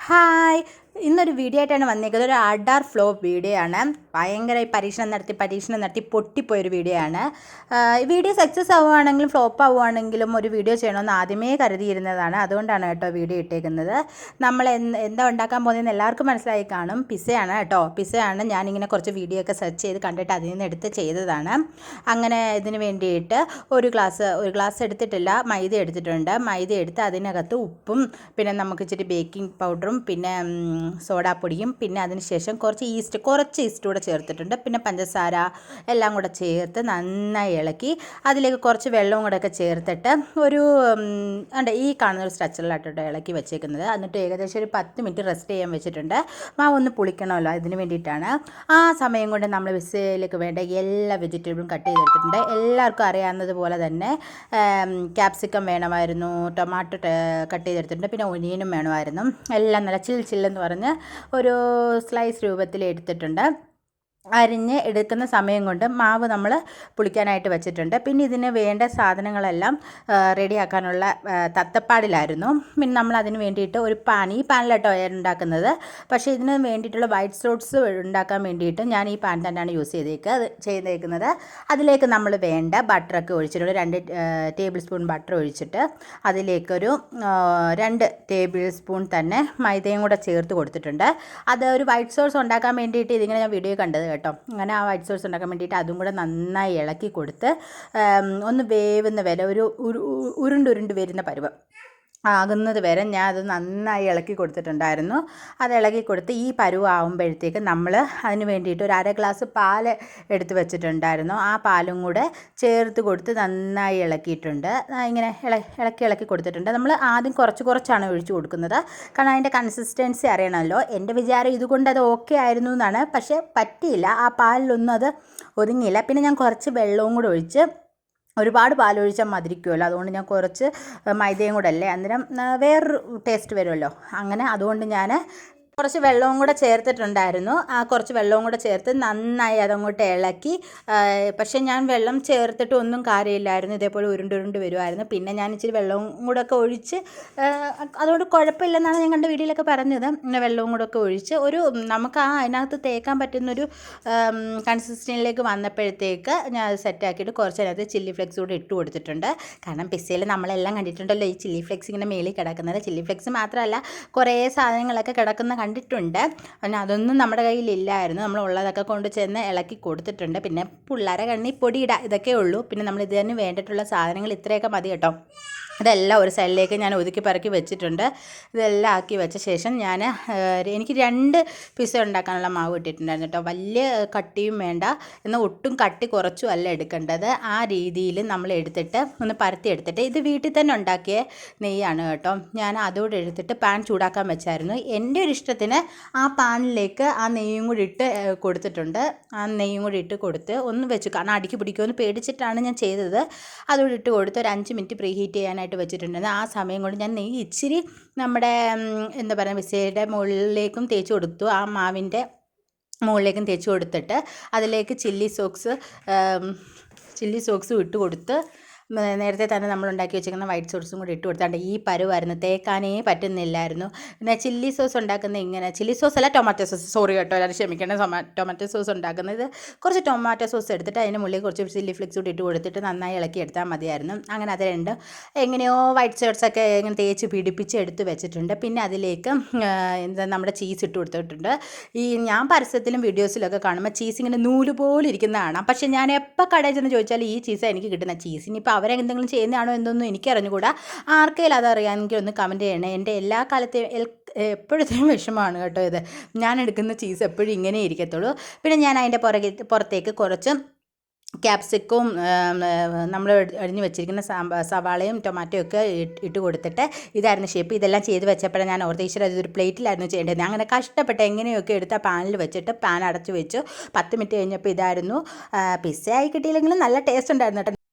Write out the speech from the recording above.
Hi, ഇന്നൊരു video ആയിട്ടാണ് വന്നിരിക്കുന്നത്. ഒരു അഡാർ ഫ്ലോ വീഡിയോ ആണ്. ഭയങ്കര പരീക്ഷണം നടത്തി പൊട്ടിപ്പോയൊരു വീഡിയോ ആണ്. ഈ വീഡിയോ സക്സസ് ആവുകയാണെങ്കിലും ഫ്ലോപ്പ് ആവുകയാണെങ്കിലും ഒരു വീഡിയോ ചെയ്യണമെന്ന് ആദ്യമേ കരുതിയിരുന്നതാണ്. അതുകൊണ്ടാണ് കേട്ടോ വീഡിയോ ഇട്ടേക്കുന്നത്. നമ്മൾ എന്താ ഉണ്ടാക്കാൻ പോകുന്നതെന്ന് എല്ലാവർക്കും മനസ്സിലായി കാണും. പിസ്സയാണ് കേട്ടോ. പിസ്സയാണ്. ഞാനിങ്ങനെ കുറച്ച് വീഡിയോ ഒക്കെ സെർച്ച് ചെയ്ത് കണ്ടിട്ട് അതിൽ നിന്ന് എടുത്ത് ചെയ്തതാണ്. അങ്ങനെ ഇതിന് വേണ്ടിയിട്ട് ഒരു ഗ്ലാസ് എടുത്തിട്ടില്ല, മൈദ എടുത്തിട്ടുണ്ട്. മൈദ എടുത്ത് അതിനകത്ത് ഉപ്പും പിന്നെ നമുക്ക് ഇച്ചിരി ബേക്കിംഗ് പൗഡറും പിന്നെ സോഡാപ്പൊടിയും പിന്നെ അതിന് ശേഷം കുറച്ച് ഈസ്റ്റ് കൂടെ ചേർത്തിട്ടുണ്ട്. പിന്നെ പഞ്ചസാര എല്ലാം കൂടെ ചേർത്ത് നന്നായി ഇളക്കി അതിലേക്ക് കുറച്ച് വെള്ളവും കൂടെ ഒക്കെ ചേർത്തിട്ട് ഒരു ഈ കാണുന്ന ഒരു സ്ട്രക്ചറിലായിട്ടോ ഇളക്കി വെച്ചേക്കുന്നത്. എന്നിട്ട് ഏകദേശം ഒരു 10 മിനിറ്റ് റെസ്റ്റ് ചെയ്യാൻ വെച്ചിട്ടുണ്ട്. മാവ് ഒന്ന് പുളിക്കണമല്ലോ, അതിന് വേണ്ടിയിട്ടാണ്. ആ സമയം കൊണ്ട് നമ്മൾ പിസ്സയിലേക്ക് വേണ്ട എല്ലാ വെജിറ്റബിളും കട്ട് ചെയ്തെടുത്തിട്ടുണ്ട്. എല്ലാവർക്കും അറിയാവുന്നതുപോലെ തന്നെ ക്യാപ്സിക്കം വേണമായിരുന്നു, ടൊമാറ്റോ കട്ട് ചെയ്തെടുത്തിട്ടുണ്ട്, പിന്നെ ഒനിയനും വേണമായിരുന്നു. എല്ലാം നല്ല ചില്ലെന്ന് പറഞ്ഞ് ഒരു സ്ലൈസ് രൂപത്തിൽ എടുത്തിട്ടുണ്ട്. അരിഞ്ഞ് എടുക്കുന്ന സമയം കൊണ്ട് മാവ് നമ്മൾ പുളിക്കാനായിട്ട് വെച്ചിട്ടുണ്ട്. പിന്നെ ഇതിന് വേണ്ട സാധനങ്ങളെല്ലാം റെഡിയാക്കാനുള്ള തത്തപ്പാടിലായിരുന്നു. പിന്നെ നമ്മൾ അതിന് വേണ്ടിയിട്ട് ഒരു ഈ പാനിലാട്ടോ ഉണ്ടാക്കുന്നത്. പക്ഷേ ഇതിന് വേണ്ടിയിട്ടുള്ള വൈറ്റ് സോസ് ഉണ്ടാക്കാൻ വേണ്ടിയിട്ട് ഞാൻ ഈ പാൻ തന്നെയാണ് യൂസ് ചെയ്തേക്കുന്നത്. അതിലേക്ക് നമ്മൾ വേണ്ട ബട്ടറൊക്കെ ഒഴിച്ചിട്ടുണ്ട്. 2 ടേബിൾ സ്പൂൺ ബട്ടർ ഒഴിച്ചിട്ട് അതിലേക്കൊരു 2 ടേബിൾ സ്പൂൺ തന്നെ മൈദയും കൂടെ ചേർത്ത് കൊടുത്തിട്ടുണ്ട്. അത് ഒരു വൈറ്റ് സോസ് ഉണ്ടാക്കാൻ വേണ്ടിയിട്ട് ഇതിങ്ങനെ ഞാൻ വീഡിയോ കണ്ടത് കേട്ടോ. അങ്ങനെ ആ വൈറ്റ് സോസ് ഉണ്ടാക്കാൻ വേണ്ടിയിട്ട് അതും കൂടെ നന്നായി ഇളക്കി കൊടുത്ത് ഒന്ന് വേവുന്ന വരെ ഒരു ഉരുണ്ട് വരുന്ന പരുവം ആകുന്നത് വരെ ഞാൻ അത് നന്നായി ഇളക്കി കൊടുത്തിട്ടുണ്ടായിരുന്നു. അത് ഇളക്കി കൊടുത്ത് ഈ പരുവാകുമ്പോഴത്തേക്ക് നമ്മൾ അതിന് വേണ്ടിയിട്ട് ഒരു 1/2 ഗ്ലാസ് പാൽ എടുത്ത് വെച്ചിട്ടുണ്ടായിരുന്നു. ആ പാലും കൂടെ ചേർത്ത് കൊടുത്ത് നന്നായി ഇളക്കിയിട്ടുണ്ട്. ഇങ്ങനെ ഇളക്കി കൊടുത്തിട്ടുണ്ട്. നമ്മൾ ആദ്യം കുറച്ചാണ് ഒഴിച്ചു കൊടുക്കുന്നത്. കാരണം അതിൻ്റെ കൺസിസ്റ്റൻസി അറിയണമല്ലോ. എൻ്റെ വിചാരം ഇതുകൊണ്ട് അത് ഓക്കെ ആയിരുന്നു എന്നാണ്. പക്ഷേ പറ്റിയില്ല, ആ പാലിലൊന്നും അത് ഒതുങ്ങിയില്ല. പിന്നെ ഞാൻ കുറച്ച് വെള്ളവും കൂടെ ഒഴിച്ച്, ഒരുപാട് പാലൊഴിച്ചാൽ മധുരിക്കുമല്ലോ, അതുകൊണ്ട് ഞാൻ കുറച്ച് മൈദയും കൂടെ അല്ലേ, അന്നേരം വേറൊരു ടേസ്റ്റ് വരുമല്ലോ. അങ്ങനെ അതുകൊണ്ട് ഞാൻ കുറച്ച് വെള്ളവും കൂടെ ചേർത്തിട്ടുണ്ടായിരുന്നു. ആ കുറച്ച് വെള്ളവും കൂടെ ചേർത്ത് നന്നായി അതങ്ങോട്ട് ഇളക്കി. പക്ഷേ ഞാൻ വെള്ളം ചേർത്തിട്ട് ഒന്നും കാര്യമില്ലായിരുന്നു. ഇതേപോലെ ഉരുണ്ട് വരുമായിരുന്നു. പിന്നെ ഞാൻ ഇച്ചിരി വെള്ളവും കൂടെ ഒക്കെ ഒഴിച്ച്, അതുകൊണ്ട് കുഴപ്പമില്ലെന്നാണ് ഞാൻ കണ്ട വീഡിയോയിലൊക്കെ പറഞ്ഞത്. പിന്നെ വെള്ളവും കൂടെ ഒക്കെ ഒഴിച്ച് നമുക്ക് അതിനകത്ത് തേക്കാൻ പറ്റുന്നൊരു കൺസിസ്റ്റൻസിലേക്ക് വന്നപ്പോഴത്തേക്ക് ഞാൻ അത് സെറ്റാക്കിയിട്ട് കുറച്ച് അതിനകത്ത് ചില്ലി ഫ്ലെക്സ് കൂടെ ഇട്ട് കൊടുത്തിട്ടുണ്ട്. കാരണം പിസ്സയിൽ നമ്മളെല്ലാം കണ്ടിട്ടുണ്ടല്ലോ ഈ ചില്ലി ഫ്ലെക്സ് ഇങ്ങനെ മേളിൽ കിടക്കുന്നത്. ചില്ലി ഫ്ലെക്സ് മാത്രമല്ല, കുറേ സാധനങ്ങളൊക്കെ കിടക്കുന്ന കണ്ടിട്ടുണ്ട്. പിന്നെ അതൊന്നും നമ്മുടെ കയ്യിലില്ലായിരുന്നു. നമ്മൾ ഉള്ളതൊക്കെ കൊണ്ട് ചെന്ന് ഇളക്കി കൊടുത്തിട്ടുണ്ട്. പിന്നെ പിള്ളേരെ കണ്ണിൽ പൊടിയിടുക, ഇതൊക്കെ ഉള്ളൂ. പിന്നെ നമ്മൾ ഇതിന് വേണ്ടിയിട്ടുള്ള സാധനങ്ങൾ ഇത്രയൊക്കെ മതി കേട്ടോ. ഇതെല്ലാം ഒരു സൈഡിലേക്ക് ഞാൻ ഒതുക്കി പറക്കി വെച്ചിട്ടുണ്ട്. ഇതെല്ലാം ആക്കി വെച്ച ശേഷം എനിക്ക് 2 പിസ്സ ഉണ്ടാക്കാനുള്ള മാവ് ഇട്ടിട്ടുണ്ടായിരുന്നു കേട്ടോ. വലിയ കട്ടിയും വേണ്ട, എന്നാൽ ഒട്ടും കട്ടി കുറച്ചും അല്ല എടുക്കേണ്ടത്. ആ രീതിയിൽ നമ്മൾ എടുത്തിട്ട് ഒന്ന് പരത്തി എടുത്തിട്ട്, ഇത് വീട്ടിൽ തന്നെ ഉണ്ടാക്കിയ നെയ്യാണ് കേട്ടോ. ഞാൻ അതോടെ എടുത്തിട്ട് പാൻ ചൂടാക്കാൻ വെച്ചായിരുന്നു. എൻ്റെ ഒരു ഇഷ്ടത്തിന് ആ പാനിലേക്ക് ആ നെയ്യും കൂടി ഇട്ട് കൊടുത്തിട്ടുണ്ട്. ആ നെയ്യും കൂടി ഇട്ട് കൊടുത്ത് ഒന്ന് വെച്ചു, കാരണം അടിക്ക് പിടിക്കുമെന്ന് പേടിച്ചിട്ടാണ് ഞാൻ ചെയ്തത്. അതോടെ ഇട്ട് കൊടുത്ത് ഒരു 5 മിനിറ്റ് പ്രീ ഹീറ്റ് ചെയ്യാനായിട്ട് വെച്ചിട്ടുണ്ടായിരുന്നു. ആ സമയം കൊണ്ട് ഞാൻ നെയ്യ് ഇച്ചിരി നമ്മുടെ എന്താ പറയുക പിസ്സയുടെ മുകളിലേക്കും തേച്ച് കൊടുത്തു. ആ മാവിൻ്റെ മുകളിലേക്കും തേച്ച് കൊടുത്തിട്ട് അതിലേക്ക് ചില്ലി സോക്സും ഇട്ട് കൊടുത്ത് നേരത്തെ തന്നെ നമ്മൾ ഉണ്ടാക്കി വെച്ചിരിക്കുന്ന വൈറ്റ് സോസും കൂടി ഇട്ട് കൊടുത്താണ്ട് ഈ പരുവായിരുന്നു. തേക്കാനേ പറ്റുന്നില്ലായിരുന്നു. പിന്നെ ചില്ലി സോസ് ഉണ്ടാക്കുന്നത് ഇങ്ങനെ, ചില്ലി സോസ് അല്ല ടൊമാറ്റോ സോസ്, സോറി കേട്ടോ എല്ലാവരും ക്ഷമിക്കണം. ടൊമാറ്റോ സോസ് ഉണ്ടാക്കുന്നത് കുറച്ച് ടൊമാറ്റോ സോസ് എടുത്തിട്ട് അതിന് മുകളിൽ കുറച്ച് ചില്ലി ഫ്ലെക്സ് കൂടി ഇട്ട് കൊടുത്തിട്ട് നന്നായി ഇളക്കി എടുത്താൽ മതിയായിരുന്നു. അങ്ങനെ അത് എങ്ങനെയോ വൈറ്റ് സോസൊക്കെ ഇങ്ങനെ തേച്ച് പിടിപ്പിച്ച് എടുത്ത് വെച്ചിട്ടുണ്ട്. പിന്നെ അതിലേക്ക് നമ്മുടെ ചീസ് ഇട്ട് കൊടുത്തിട്ടുണ്ട്. ഞാൻ പരസ്യത്തിലും വീഡിയോസിലൊക്കെ കാണുമ്പോൾ ചീസ് ഇങ്ങനെ നൂല് പോലെ ഇരിക്കുന്ന കാണാം. പക്ഷേ ഞാൻ എപ്പോൾ കടയിൽ ചെന്ന് ചോദിച്ചാൽ ഈ ചീസാണ് എനിക്ക് കിട്ടുന്ന. ചീസിനിപ്പോൾ അവരെന്തെങ്കിലും ചെയ്യുന്നതാണോ എന്തൊന്നും എനിക്കറിഞ്ഞുകൂടാ. ആർക്കെങ്കിലും അതറിയാമെങ്കിൽ ഒന്ന് കമൻറ്റ് ചെയ്യണേ. എൻ്റെ എല്ലാ കാലത്തെയും എപ്പോഴത്തേയും വിഷമമാണ് കേട്ടോ ഇത്. ഞാൻ എടുക്കുന്ന ചീസ് എപ്പോഴും ഇങ്ങനെ ഇരിക്കത്തുള്ളൂ. പിന്നെ ഞാൻ അതിൻ്റെ പുറത്തേക്ക് കുറച്ച് ക്യാപ്സിക്കവും നമ്മൾ അരിഞ്ഞ് വെച്ചിരിക്കുന്ന സവാളയും ടൊമാറ്റോ ഒക്കെ ഇട്ട് കൊടുത്തിട്ട് ഇതായിരുന്നു ഷേപ്പ്. ഇതെല്ലാം ചെയ്ത് വെച്ചപ്പോഴാണ് ഞാൻ ഓർത്ത് ഈശ്വര ഇതൊരു പ്ലേറ്റിലായിരുന്നു ചെയ്യേണ്ടത്. അങ്ങനെ കഷ്ടപ്പെട്ട് എങ്ങനെയൊക്കെ എടുത്ത പാനിൽ വെച്ചിട്ട് പാൻ അടച്ച് വെച്ചു. 10 മിനിറ്റ് കഴിഞ്ഞപ്പോൾ ഇതായിരുന്നു. പിസ്സ ആയി കിട്ടിയില്ലെങ്കിലും നല്ല ടേസ്റ്റ് ഉണ്ടായിരുന്നു കേട്ടോ.